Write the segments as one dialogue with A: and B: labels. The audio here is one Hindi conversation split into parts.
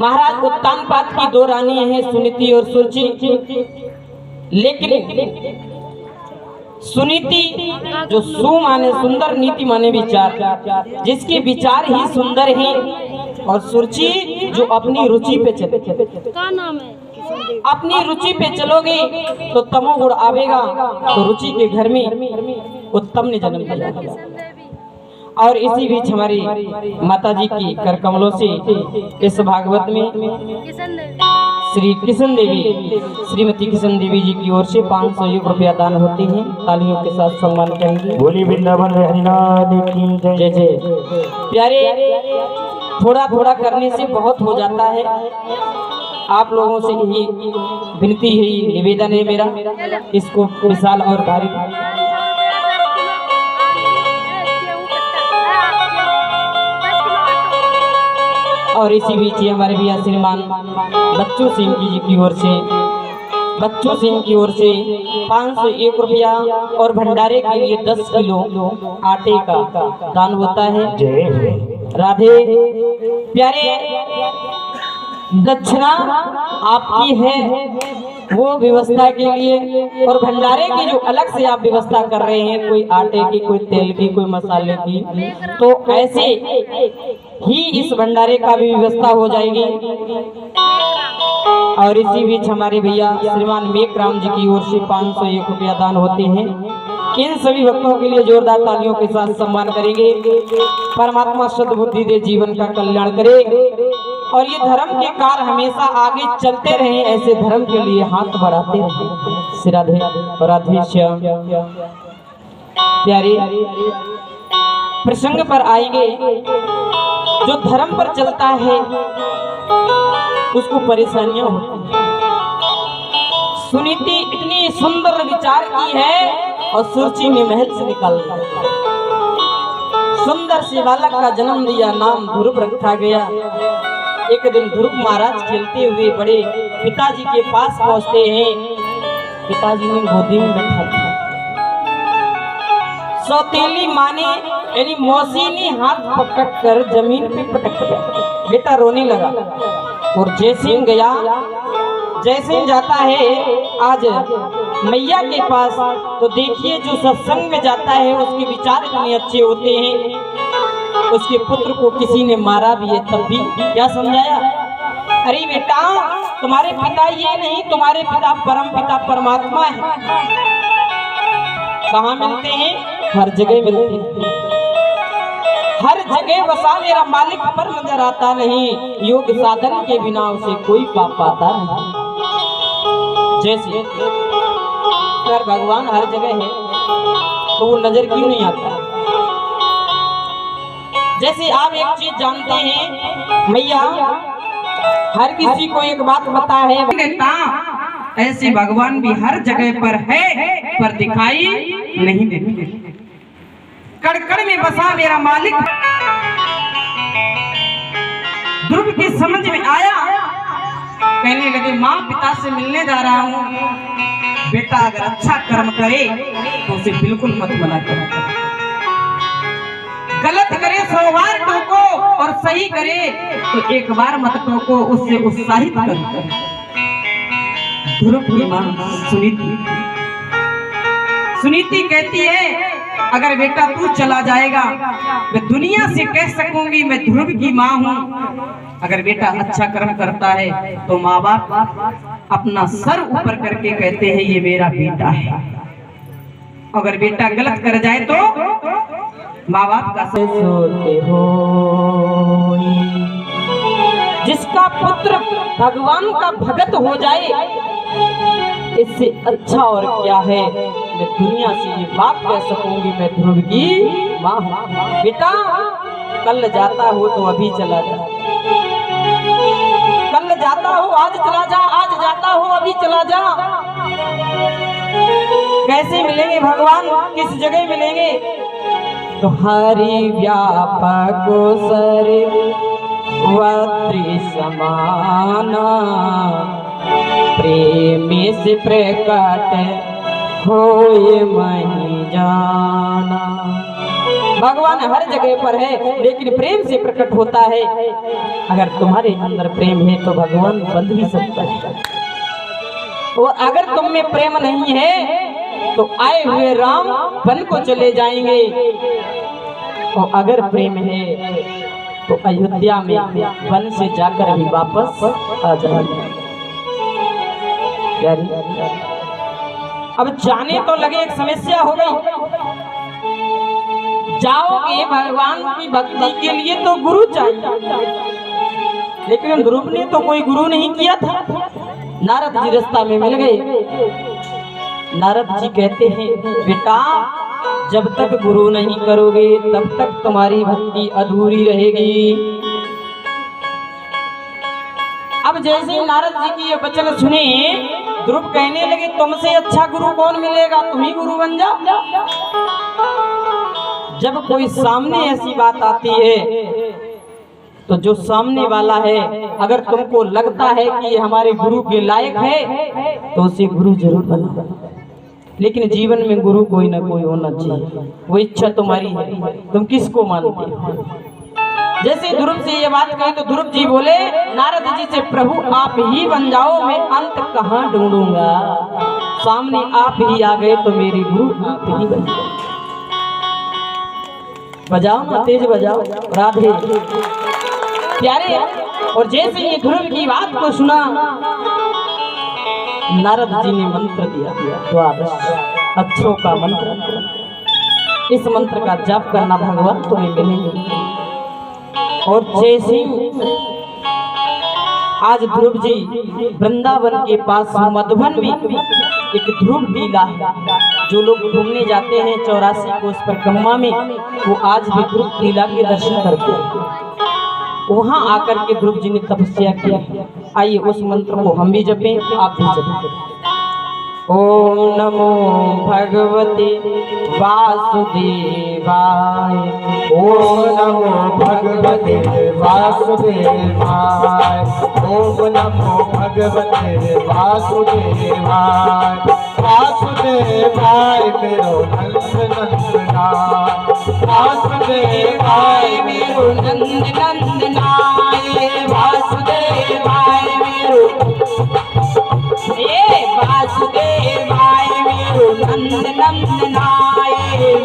A: महाराज उत्तान पाद की दो रानी हैं, सुनीति और सुरुचि। लेकिन सुनीति जो सु माने सुंदर, नीति माने विचार, जिसके विचार ही सुंदर हैं, और सुरुचि जो अपनी रुचि पे चले। क्या नाम है? अपनी रुचि पे चलोगे तो तमोगुण आवेगा, तो रुचि के घर में उत्तम ने जन्म लिया। और इसी बीच हमारी माता जी की कर कमलों से इस भागवत में श्री किशन देवी, श्रीमती किशन देवी जी की ओर से 500 रुपया दान होते हैं। तालियों के साथ सम्मान करेंगे।
B: बोली वृंदावन जय जय।
A: प्यारे, थोड़ा थोड़ा करने से बहुत हो जाता है। आप लोगों से यही विनती है, निवेदन है मेरा, इसको विशाल और भारी। और इसी बीच हमारे भैया श्रीमान बच्चू सिंह जी की ओर से, बच्चू सिंह की ओर से 501 रुपया और भंडारे के लिए 10 किलो आटे का दान होता है। राधे। प्यारे, दक्षिणा आपकी है वो व्यवस्था के लिए, और भंडारे की जो अलग से आप व्यवस्था कर रहे हैं, कोई आटे की, कोई तेल की, कोई मसाले की, तो ऐसे ही इस भंडारे का भी व्यवस्था हो जाएगी। और इसी बीच हमारे भैया श्रीमान मेघराम जी की ओर से 501 रुपया दान होते हैं। इन सभी भक्तों के लिए जोरदार तालियों के साथ सम्मान करेंगे। परमात्मा सद्बुद्धि दे, जीवन का कल्याण करे, और ये धर्म के कार्य हमेशा आगे चलते रहे, ऐसे धर्म के लिए हाथ बढ़ाते रहे। श्री राधे राधे श्याम। प्यारे, प्रसंग पर आएंगे। जो धर्म पर चलता है उसको परेशानियां होती हैं। सुनीति इतनी सुंदर विचार की है, और सुरुचि ने महल से निकाल दिया। सुंदर से बालक का जन्म दिया, नाम ध्रुव रखा गया। एक दिन ध्रुव महाराज खेलते हुए बड़े पिताजी के पास पहुंचते हैं। पिताजी ने गोदी में बैठा था। सौतेली माने यानी मौसी ने हाथ पकड़ कर जमीन पे पटक दिया। बेटा रोने लगा, और जैसे गया, जैसे जाता है आज मैया के पास, तो देखिए जो सत्संग में जाता है उसके विचार इतने अच्छे होते हैं। उसके पुत्र को किसी ने मारा भी है, तब भी क्या समझाया? अरे बेटा, तुम्हारे पिता ये नहीं, तुम्हारे पिता परम पिता परमात्मा है। कहाँ मिलते हैं? हर जगह मिलते हैं। हर जगह बसा मेरा मालिक पर नजर आता नहीं, योग साधन के बिना उसे कोई पा पाता नहीं। जैसे अगर भगवान हर जगह है तो वो नजर क्यों नहीं आता? जैसे आप एक चीज जानते हैं, मैया हर किसी को एक बात पता है, ऐसे भगवान भी हर जगह पर है, पर दिखाई नहीं देते। कड़कड़ में बसा मेरा मालिक। ध्रुव की समझ में आया, कहने लगे माँ पिता से मिलने जा रहा हूँ, बेटा अगर अच्छा कर्म करे तो उसे बिल्कुल मत मना करो, गलत करे 100 बार टोको, और सही करे तो एक बार मत टोको, उससे उत्साहित करो। ध्रुव की माँ सुनीति कहती है, अगर बेटा तू चला जाएगा, मैं दुनिया से कह सकूंगी मैं ध्रुव की माँ हूँ। अगर बेटा अच्छा कर्म करता है तो माँ बाप अपना सर ऊपर करके कहते हैं ये मेरा बेटा है। अगर बेटा गलत कर जाए तो माँ बाप का सोते हो। जिसका पुत्र भगवान का भगत हो जाए, इससे अच्छा और क्या है? मैं दुनिया से ये बात कह सकूंगी मैं ध्रुव की माँ हूँ। बेटा कल जाता हो तो अभी चला जा, कल जाता हो आज चला जा, आज जाता हो अभी चला जा। कैसे मिलेंगे भगवान? किस जगह मिलेंगे? तो हरि व्यापक सर वत्री समाना, प्रेम से प्रकट होए मही जाना। भगवान हर जगह पर है, लेकिन प्रेम से प्रकट होता है। अगर तुम्हारे अंदर प्रेम है तो भगवान बंध भी सकता है, और अगर तुम में प्रेम नहीं है तो आए हुए राम वन को चले जाएंगे, और अगर प्रेम है तो अयोध्या में वन से जाकर भी वापस आ जाएंगे। अब जाने तो लगे, एक समस्या हो गई। जाओगे भगवान की भक्ति के लिए तो गुरु चाहिए, लेकिन ध्रुव ने तो कोई गुरु नहीं किया था। नारद जी रास्ता में मिल गए। नारद जी कहते हैं, बेटा जब तक गुरु नहीं करोगे तब तक तुम्हारी भक्ति अधूरी रहेगी। अब जैसे ही नारद जी की ये वचन सुने, ध्रुव कहने लगे, तुमसे अच्छा गुरु कौन मिलेगा, तुम ही गुरु बन जाओ। जब कोई सामने ऐसी बात आती है तो जो सामने वाला है, अगर तुमको लगता है कि ये हमारे गुरु के लायक है तो उसे गुरु जरूर बना। लेकिन जीवन में गुरु कोई ना कोई होना चाहिए, वो इच्छा तुम्हारी है, तुम किसको मानते हो। जैसे ध्रुव से ये बात कही तो ध्रुव जी बोले नारद जी से, प्रभु आप ही बन जाओ, मैं अंत कहाँ ढूंढूंगा, सामने आप ही आ गए तो मेरे गुरु आप ही बन जाओ। बजाओ ना, तेज बजाओ, राधे प्यारे। और जैसे ये ध्रुव की बात को सुना, नारद जी ने मंत्र दिया, द्वादश अक्षरों का मंत्र। इस मंत्र का जाप करना, भगवान तुम्हें मिलेंगे। और जैसे आज ध्रुव जी वृंदावन के पास मधुबन में एक ध्रुव टीला है, जो लोग घूमने जाते हैं 84 कोस परिक्रमा में, वो आज भी ध्रुव टीला के दर्शन करते हैं। वहां आकर के ध्रुव जी ने तपस्या किया। आइए उस मंत्र को हम भी जपें, आप भी जपें। ओम नमो भगवते वासुदेवाय।
B: ओम नमो भगवते वासुदेवाय। ओम नमो भगवते वासुदेवाय। वासुदेवाय मेरो नंद नंदनाय। वासुदेवाय मेरो
A: नंद नंदनाय। वासुदेवाय मेरो वासुदेवाय मेरो नंद नंदनाय।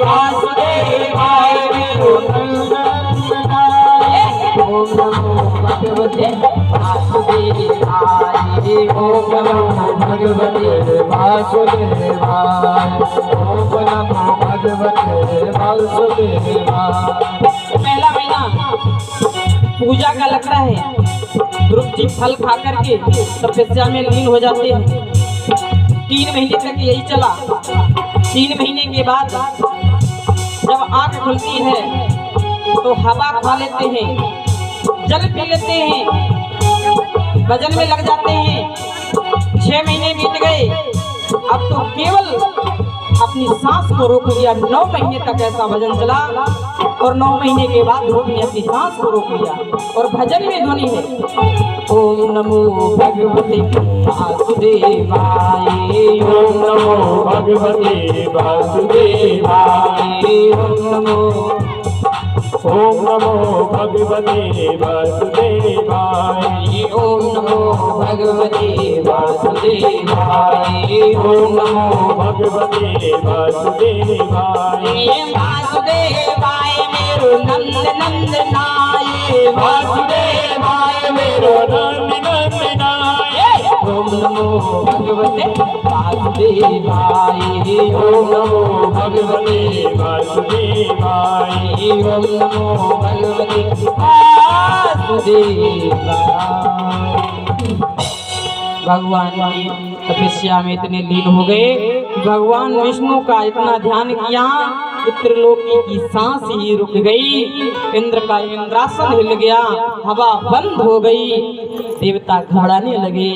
A: वासुदेवाय मेरो नंद नंदनाय। ओम नमो भगवते वासुदेवाय। ओम नमो भगवते
B: वासुदेवाय। ओम नमो भगवते वासुदेवाय।
A: पहला महीना पूजा का लगता है। ध्रुव जी फल खा करके तपस्या में लीन हो जाते हैं। 3 महीने तक यही चला। 3 महीने के बाद जब आंख खुलती है तो हवा खा लेते हैं, जल पी लेते हैं, वजन में लग जाते हैं। 6 महीने बीत गए, अब तो केवल अपनी सांस को रोक लिया। 9 महीने तक ऐसा भजन चला, और 9 महीने के बाद ध्रुव ने अपनी सांस को रोक लिया। और भजन में ध्वनि है, ओम नमो भगवते वासुदेवाय।
B: ओम नमो भगवते वासुदेवाय।
A: ओम नमो
B: भगवते वासुदेवाय।
A: ओम नमो भगवते वासुदेवाय।
B: ओम नमो भगवते वासुदेवाय।
A: वासुदेवाय मेरो नंद नंदनाय।
B: वासुदेवाय मेरो नंद नंदनाय।
A: ओम नमो भगवते वासुदेवाय।
B: ओम नमो भगवते वासुदेवाय।
A: ओम नमो भगवते वासुदेवाय। भगवान की तपस्या में इतने लीन हो गए, भगवान विष्णु का इतना ध्यान किया, त्रिलोकी की सांस ही रुक गई। इंद्र का इंद्रासन हिल गया, हवा बंद हो गई, देवता घबराने लगे।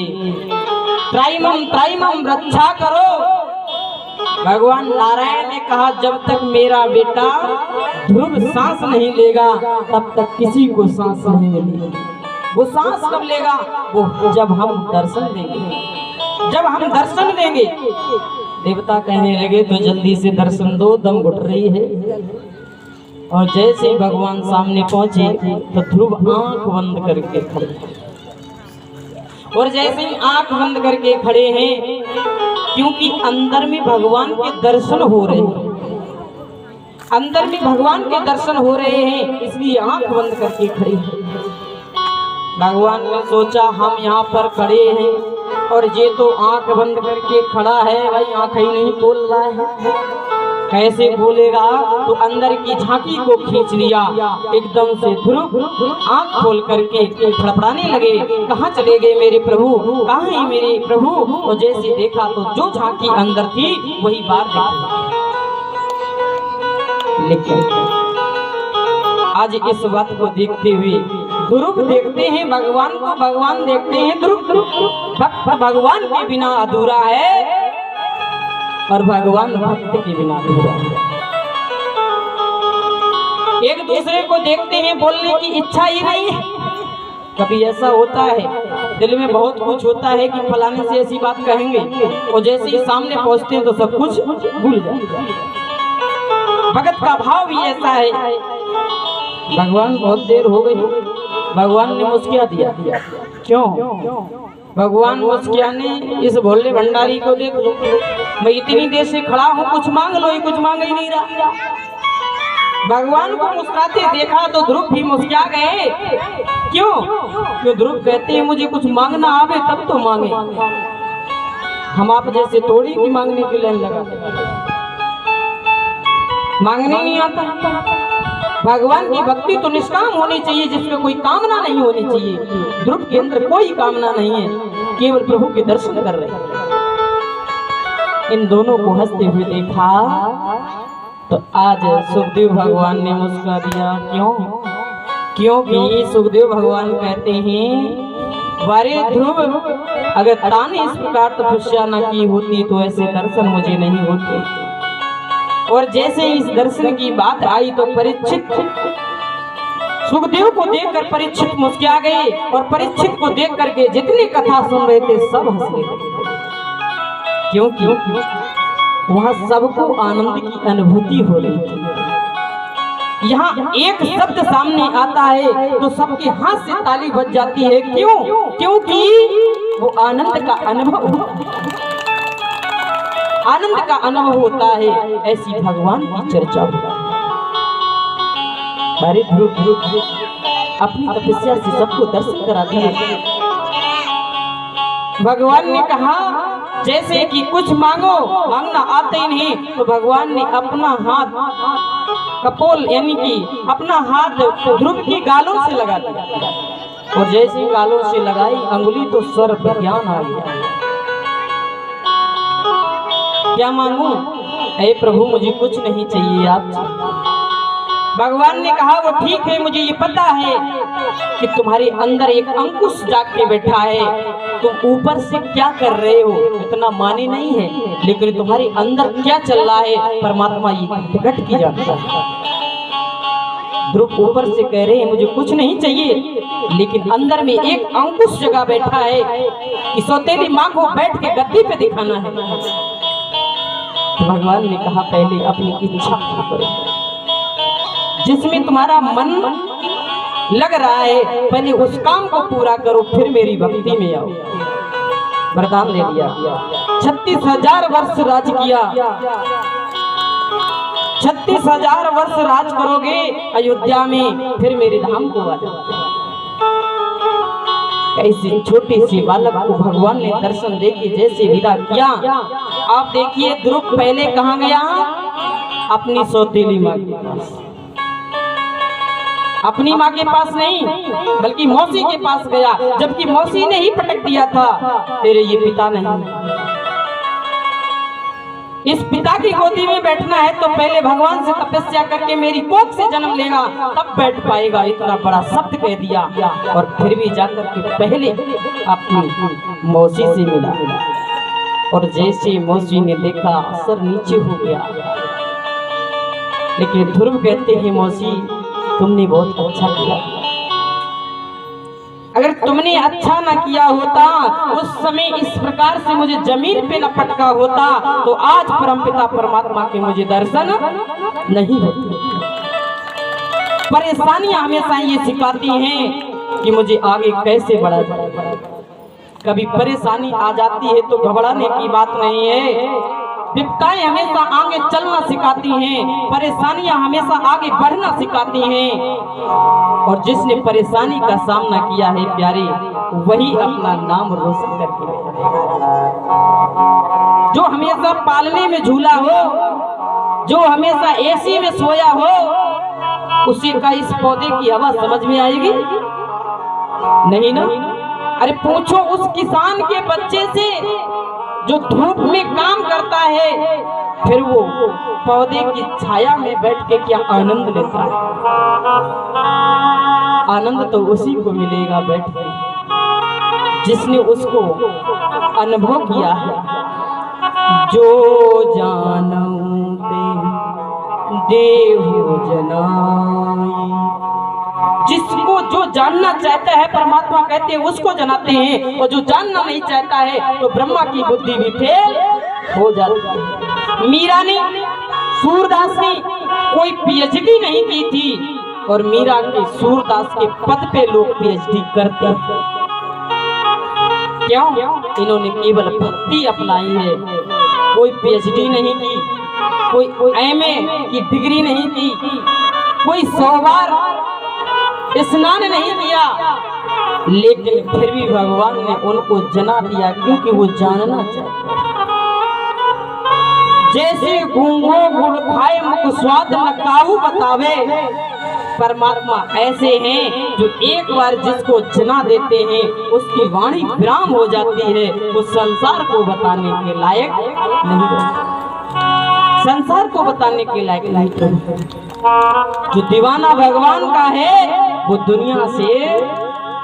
A: त्राइमम त्राइमम रक्षा करो। भगवान नारायण ने कहा, जब तक मेरा बेटा ध्रुव सांस नहीं लेगा तब तक किसी को सांस नहीं मिलेगी। वो सांस कब लेगा? वो जब हम दर्शन देंगे। जब हम दर्शन देंगे। देवता कहने लगे, तो जल्दी से दर्शन दो, दम घुट रही है। और जैसे ही भगवान सामने पहुंचे तो ध्रुव आंख बंद करके खड़े, और जैसे ही आंख बंद करके खड़े हैं, क्योंकि अंदर में भगवान के दर्शन हो रहे हैं, अंदर में भगवान के दर्शन हो रहे हैं, इसलिए आंख बंद करके खड़े हैं। भगवान ने सोचा हम यहाँ पर खड़े हैं और ये तो आंख बंद करके खड़ा है, भाई आंख ही नहीं खोल रहा है, कैसे खोलेगा? तो अंदर की झांकी को खींच लिया, एकदम से ध्रुव आंख खोल करके फड़फड़ाने लगे, कहाँ चले गए मेरे प्रभु, कहाँ है मेरे प्रभु? और जैसे देखा तो जो झांकी अंदर थी वही बाहर दिखी। लेकिन आज इस बात को देखते हुए ध्रुव देखते हैं भगवान को, भगवान देखते हैं ध्रुव, भगवान के बिना अधूरा है और भगवान भक्त के बिना अधूरा है। एक दूसरे को देखते हैं, बोलने की इच्छा ही नहीं है। कभी ऐसा होता है दिल में बहुत कुछ होता है कि फलाने से ऐसी बात कहेंगे, और जैसे ही सामने पहुंचते हैं तो सब कुछ भूल जाते हैं। भगत का भाव भी ऐसा है। भगवान बहुत देर हो गई, भगवान ने मुस्कुरा दिया। क्यों? भगवान मुस्कुराने इस भोले भंडारी को देख लो, मैं इतनी देर से खड़ा हूँ, कुछ मांग लो, ये कुछ मांग ही नहीं रहा। भगवान को मुस्कुराते देखा तो ध्रुव भी मुस्कुरा गए। क्यों? क्यों? ध्रुव कहते हैं मुझे कुछ मांगना आवे तब तो मांगे, हम आप जैसे थोड़ी की मांगने की लाइन लगा, मांगने नहीं आता। भगवान की भक्ति तो निष्काम होनी चाहिए, जिसमें कोई कामना नहीं होनी चाहिए। ध्रुव के अंदर कोई कामना नहीं है, केवल प्रभु के दर्शन कर रहे हैं। इन दोनों को हंसते हुए देखा तो आज सुखदेव भगवान ने मुस्कुरा दिया। क्यों? क्योंकि सुखदेव भगवान कहते हैं, वारे ध्रुव, अगर ताने इस प्रकार तपस्या न की होती तो ऐसे दर्शन मुझे नहीं होते। और जैसे इस दर्शन की बात आई तो परीक्षित सुखदेव को देखकर परीक्षित मुस्कुरा गए, और परीक्षित को देख करके जितने कथा सुन रहे थे सब हंस रहे। क्योंकि वहां सबको आनंद की अनुभूति हो रही थी। यहाँ एक शब्द सामने आता है तो सबके हाथ से ताली बज जाती है। क्यों? क्योंकि वो आनंद का अनुभव होता है, आनंद का अनुभव होता है। ऐसी भगवान की चर्चा होती है। अरे ध्रुव अपनी तपस्या से सबको दर्शन करा दिए। भगवान ने कहा जैसे कि कुछ मांगो, मांगना आते ही नहीं, तो भगवान ने अपना हाथ कपोल यानी कि अपना हाथ ध्रुव की गालों से लगा दिया, और जैसे गालों से लगाई अंगुली तो स्वर पर ज्ञान आ गया। क्या मांगू? हे प्रभु मुझे कुछ नहीं चाहिए आपसे। भगवान ने कहा वो ठीक है, मुझे ये पता है कि तुम्हारे अंदर एक अंकुश जाग के बैठा है, तुम ऊपर से क्या कर रहे हो इतना माने नहीं है, लेकिन तुम्हारे अंदर क्या चल रहा है परमात्मा ये घट की जानता है। ध्रुव ऊपर से कह रहे हैं मुझे कुछ नहीं चाहिए, लेकिन अंदर में एक अंकुश जगह बैठा है कि सौतेली माँ को बैठ के गद्दी पे दिखाना है। तो भगवान ने कहा पहले अपनी इच्छा पूरी करो, जिसमें तुम्हारा मन लग रहा है पहले उस काम को पूरा करो, फिर मेरी भक्ति में आओ। वरदान दे दिया। 36,000 वर्ष राज किया, 36,000 वर्ष राज करोगे अयोध्या में, फिर मेरे धाम को आ जाओ। ऐसे छोटे से बालक को भगवान ने दर्शन देके जैसे विदा किया, आप देखिए ध्रुव पहले कहाँ गया? अपनी सौतेली माँ के पास। अपनी माँ के पास नहीं बल्कि मौसी के पास गया, जबकि मौसी ने ही पटक दिया था तेरे ये पिता नहीं। इस पिता की गोदी में बैठना है तो पहले भगवान से तपस्या करके मेरी कोख से जन्म लेगा तब बैठ पाएगा। इतना बड़ा शब्द कह दिया, और फिर भी जाकर के पहले अपनी मौसी से मिला, और जैसे मौसी ने देखा सर नीचे हो गया। लेकिन ध्रुव कहते हैं मौसी तुमने बहुत अच्छा किया, अगर तुमने अच्छा ना किया होता, उस समय इस प्रकार से मुझे जमीन पे न पटका होता, तो आज परमपिता परमात्मा के मुझे दर्शन नहीं होते। परेशानियां हमेशा ये सिखाती हैं कि मुझे आगे कैसे बढ़ा जाए। कभी परेशानी आ जाती है तो घबराने की बात नहीं है। विपदाएं हमेशा आगे चलना सिखाती हैं, परेशानियां हमेशा आगे बढ़ना सिखाती हैं। और जिसने परेशानी का सामना किया है प्यारे, वही अपना नाम रोशन करके रहेगा। जो हमेशा पालने में झूला हो, जो हमेशा एसी में सोया हो, उसी का इस पौधे की हवा समझ में आएगी? नहीं ना। अरे पूछो उस किसान के बच्चे से जो धूप में काम करता है, फिर वो पौधे की छाया में बैठ के क्या आनंद लेता है। आनंद तो उसी को मिलेगा बैठ के जिसने उसको अनुभव किया है। जो जानऊ देहु जनाई, जिसको जो जानना चाहता है परमात्मा कहते हैं उसको जनाते हैं, और जो जानना नहीं चाहता है तो ब्रह्मा की बुद्धि भी फेल हो जाती है। मीरा ने, सूरदास ने कोई पीएचडी नहीं की थी, और मीरा के सूरदास के पद पे लोग पीएचडी करते हैं। क्यों? इन्होंने केवल भक्ति अपनाई है। कोई पीएचडी नहीं की, कोई एमए की डिग्री नहीं की, कोई 100 बार स्नान नहीं किया, लेकिन फिर भी भगवान ने उनको जना दिया क्योंकि वो जानना चाहते। जैसे गूंगो गुड़ खाए मुख स्वाद न काहू बतावे, परमात्मा ऐसे हैं जो एक बार जिसको जना देते हैं उसकी वाणी विराम हो जाती है, वो संसार को बताने के लायक नहीं रहता। संसार को बताने के लायक नहीं रहता। जो दीवाना भगवान का है वो दुनिया से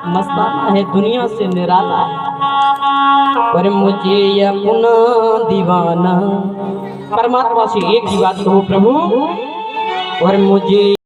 A: मस्ताना है, दुनिया से निराला है। पर मुझे अपना दीवाना, परमात्मा से एक ही बात कहो प्रभु, और मुझे